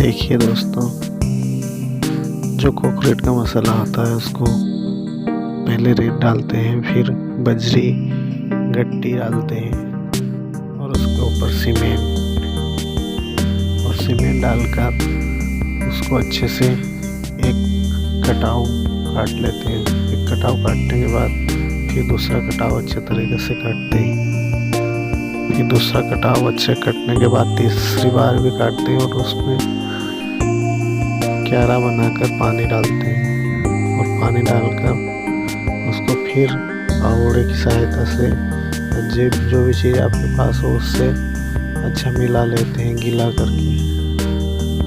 देखिए दोस्तों, जो कोकोनट का मसाला होता है उसको पहले रेत डालते हैं, फिर बजरी गट्टी डालते हैं और उसके ऊपर सीमेंट डालकर उसको अच्छे से एक कटाव काट लेते हैं। एक कटाव काटने के बाद फिर दूसरा कटाव अच्छे तरीके से काटते हैं। फिर दूसरा कटाव अच्छे कटने के बाद तीसरी बार भी काटते हैं और उसमें क्यारा बनाकर पानी डालते हैं और पानी डालकर उसको फिर फावड़े की सहायता से जो भी चीज़ आपके पास हो उससे अच्छा मिला लेते हैं गीला करके।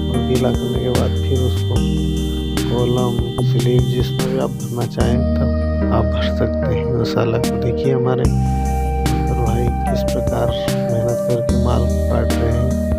और गीला करने के बाद फिर उसको कॉलम स्लीव जिसमें भी आप भरना चाहें तब आप भर सकते हैं मसाला को। देखिए हमारे भाई किस प्रकार मेहनत करके माल काट रहे हैं।